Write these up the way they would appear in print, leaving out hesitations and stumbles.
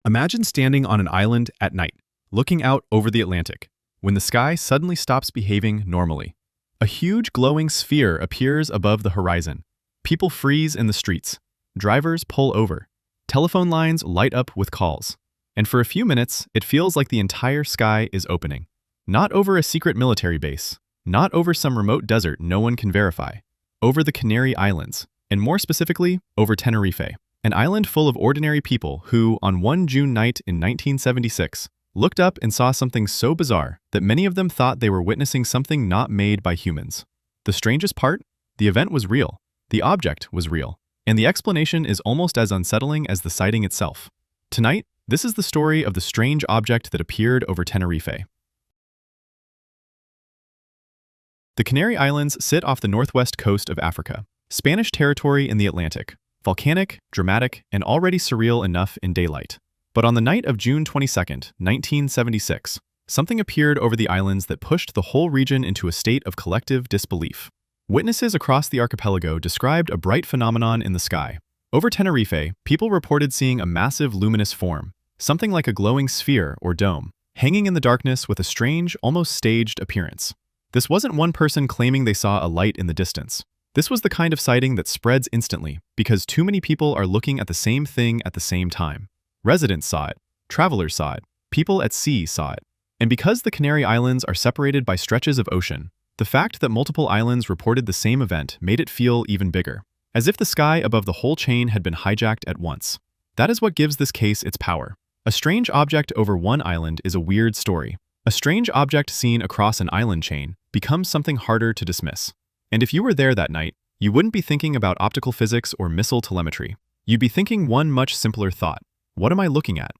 Imagine standing on an island at night, looking out over the Atlantic, when the sky suddenly stops behaving normally. A huge glowing sphere appears above the horizon. People freeze in the streets. Drivers pull over. Telephone lines light up with calls. And for a few minutes, it feels like the entire sky is opening. Not over a secret military base. Not over some remote desert no one can verify. Over the Canary Islands, and more specifically, over Tenerife, an island full of ordinary people who, on one June night in 1976, looked up and saw something so bizarre that many of them thought they were witnessing something not made by humans. The strangest part? The event was real. The object was real. And the explanation is almost as unsettling as the sighting itself. Tonight, this is the story of the strange object that appeared over Tenerife. The Canary Islands sit off the northwest coast of Africa, Spanish territory in the Atlantic, volcanic, dramatic, and already surreal enough in daylight. But on the night of June 22, 1976, something appeared over the islands that pushed the whole region into a state of collective disbelief. Witnesses across the archipelago described a bright phenomenon in the sky. Over Tenerife, people reported seeing a massive luminous form, something like a glowing sphere or dome, hanging in the darkness with a strange, almost staged appearance. This wasn't one person claiming they saw a light in the distance. This was the kind of sighting that spreads instantly because too many people are looking at the same thing at the same time. Residents saw it, travelers saw it, people at sea saw it. And because the Canary Islands are separated by stretches of ocean, the fact that multiple islands reported the same event made it feel even bigger, as if the sky above the whole chain had been hijacked at once. That is what gives this case its power. A strange object over one island is a weird story. A strange object seen across an island chain becomes something harder to dismiss. And if you were there that night, you wouldn't be thinking about optical physics or missile telemetry. You'd be thinking one much simpler thought. What am I looking at?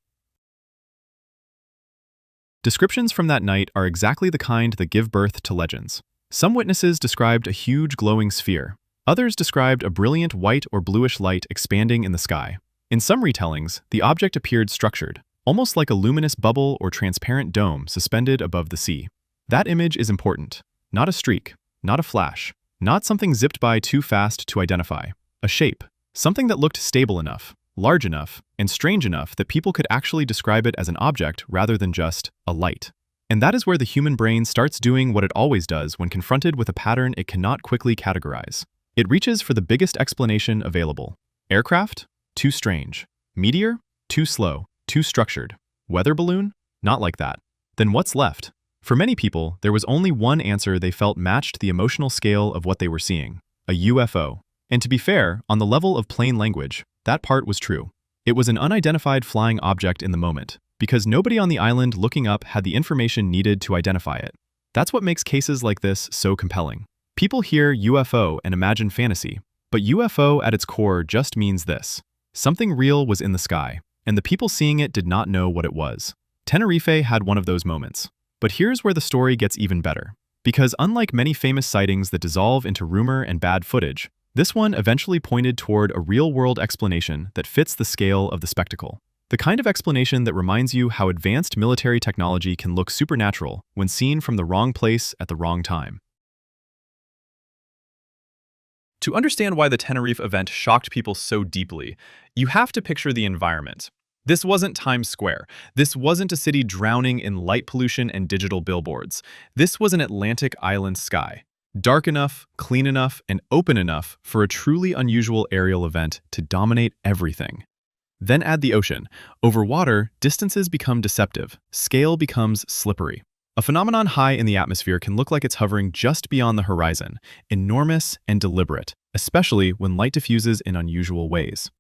Descriptions from that night are exactly the kind that give birth to legends. Some witnesses described a huge glowing sphere. Others described a brilliant white or bluish light expanding in the sky. In some retellings, the object appeared structured, almost like a luminous bubble or transparent dome suspended above the sea. That image is important. Not a streak, not a flash, not something zipped by too fast to identify. A shape, something that looked stable enough, large enough, and strange enough that people could actually describe it as an object rather than just a light. And that is where the human brain starts doing what it always does when confronted with a pattern it cannot quickly categorize. It reaches for the biggest explanation available. Aircraft? Too strange. Meteor? Too slow. Too structured. Weather balloon? Not like that. Then what's left? For many people, there was only one answer they felt matched the emotional scale of what they were seeing: a UFO. And to be fair, on the level of plain language, that part was true. It was an unidentified flying object in the moment, because nobody on the island looking up had the information needed to identify it. That's what makes cases like this so compelling. People hear UFO and imagine fantasy, but UFO at its core just means this: something real was in the sky, and the people seeing it did not know what it was. Tenerife had one of those moments. But here's where the story gets even better. Because unlike many famous sightings that dissolve into rumor and bad footage, this one eventually pointed toward a real-world explanation that fits the scale of the spectacle. The kind of explanation that reminds you how advanced military technology can look supernatural when seen from the wrong place at the wrong time. To understand why the Tenerife event shocked people so deeply, you have to picture the environment. This wasn't Times Square. This wasn't a city drowning in light pollution and digital billboards. This was an Atlantic island sky, dark enough, clean enough, and open enough for a truly unusual aerial event to dominate everything. Then add the ocean. Over water, distances become deceptive. Scale becomes slippery. A phenomenon high in the atmosphere can look like it's hovering just beyond the horizon, enormous and deliberate, especially when light diffuses in unusual ways.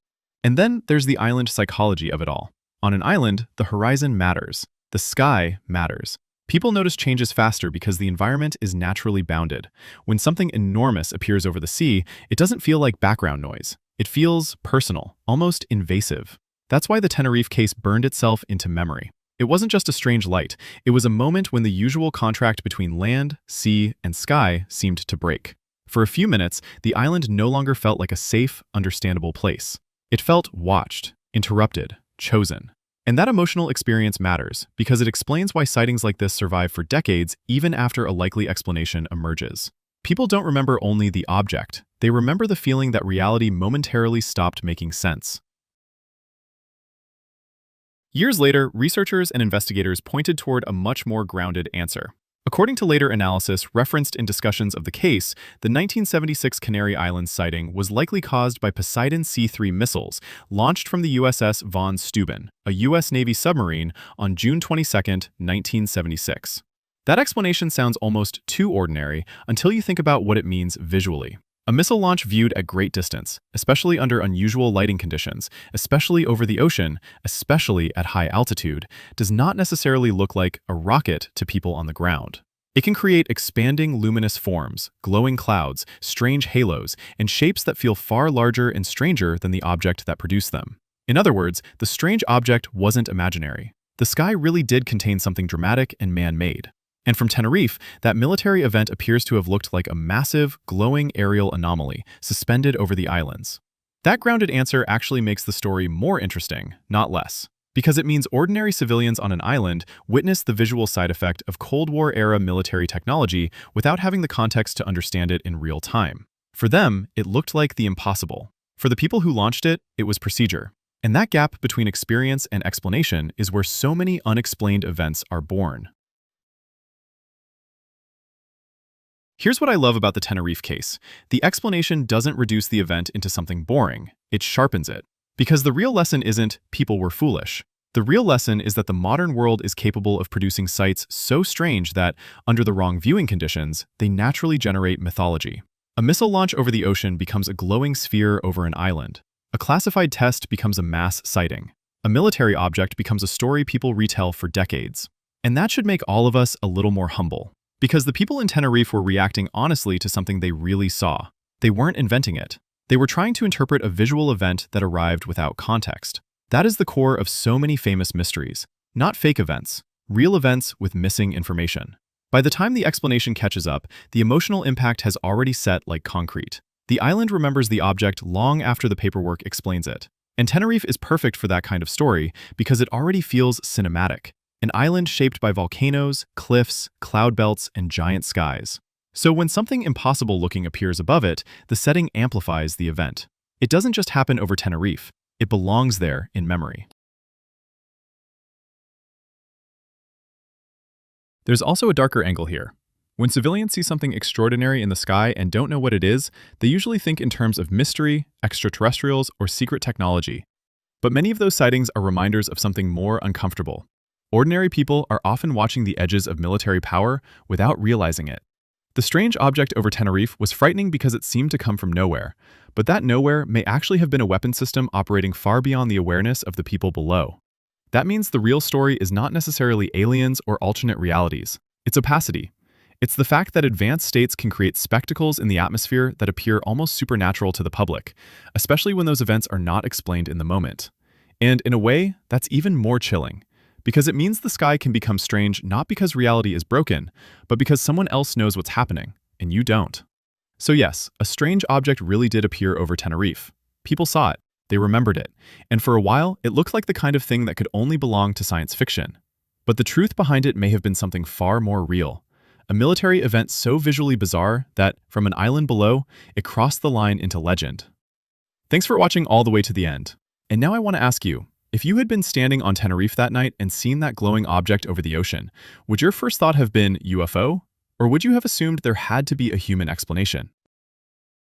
And then there's the island psychology of it all. On an island, the horizon matters. The sky matters. People notice changes faster because the environment is naturally bounded. When something enormous appears over the sea, it doesn't feel like background noise. It feels personal, almost invasive. That's why the Tenerife case burned itself into memory. It wasn't just a strange light. It was a moment when the usual contract between land, sea, and sky seemed to break. For a few minutes, the island no longer felt like a safe, understandable place. It felt watched, interrupted, chosen. And that emotional experience matters because it explains why sightings like this survive for decades even after a likely explanation emerges. People don't remember only the object. They remember the feeling that reality momentarily stopped making sense. Years later, researchers and investigators pointed toward a much more grounded answer. According to later analysis referenced in discussions of the case, the 1976 Canary Islands sighting was likely caused by Poseidon C3 missiles launched from the USS Von Steuben, a U.S. Navy submarine, on June 22, 1976. That explanation sounds almost too ordinary until you think about what it means visually. A missile launch viewed at great distance, especially under unusual lighting conditions, especially over the ocean, especially at high altitude, does not necessarily look like a rocket to people on the ground. It can create expanding luminous forms, glowing clouds, strange halos, and shapes that feel far larger and stranger than the object that produced them. In other words, the strange object wasn't imaginary. The sky really did contain something dramatic and man-made. And from Tenerife, that military event appears to have looked like a massive, glowing aerial anomaly suspended over the islands. That grounded answer actually makes the story more interesting, not less, because it means ordinary civilians on an island witnessed the visual side effect of Cold War-era military technology without having the context to understand it in real time. For them, it looked like the impossible. For the people who launched it, it was procedure. And that gap between experience and explanation is where so many unexplained events are born. Here's what I love about the Tenerife case. The explanation doesn't reduce the event into something boring. It sharpens it. Because the real lesson isn't people were foolish. The real lesson is that the modern world is capable of producing sights so strange that, under the wrong viewing conditions, they naturally generate mythology. A missile launch over the ocean becomes a glowing sphere over an island. A classified test becomes a mass sighting. A military object becomes a story people retell for decades. And that should make all of us a little more humble. Because the people in Tenerife were reacting honestly to something they really saw. They weren't inventing it. They were trying to interpret a visual event that arrived without context. That is the core of so many famous mysteries. Not fake events, real events with missing information. By the time the explanation catches up, the emotional impact has already set like concrete. The island remembers the object long after the paperwork explains it. And Tenerife is perfect for that kind of story because it already feels cinematic. An island shaped by volcanoes, cliffs, cloud belts, and giant skies. So when something impossible-looking appears above it, the setting amplifies the event. It doesn't just happen over Tenerife. It belongs there in memory. There's also a darker angle here. When civilians see something extraordinary in the sky and don't know what it is, they usually think in terms of mystery, extraterrestrials, or secret technology. But many of those sightings are reminders of something more uncomfortable. Ordinary people are often watching the edges of military power without realizing it. The strange object over Tenerife was frightening because it seemed to come from nowhere, but that nowhere may actually have been a weapon system operating far beyond the awareness of the people below. That means the real story is not necessarily aliens or alternate realities. It's opacity. It's the fact that advanced states can create spectacles in the atmosphere that appear almost supernatural to the public, especially when those events are not explained in the moment. And in a way, that's even more chilling. Because it means the sky can become strange not because reality is broken, but because someone else knows what's happening, and you don't. So yes, a strange object really did appear over Tenerife. People saw it, they remembered it, and for a while, it looked like the kind of thing that could only belong to science fiction. But the truth behind it may have been something far more real. A military event so visually bizarre that, from an island below, it crossed the line into legend. Thanks for watching all the way to the end. And now I want to ask you, if you had been standing on Tenerife that night and seen that glowing object over the ocean, would your first thought have been UFO? Or would you have assumed there had to be a human explanation?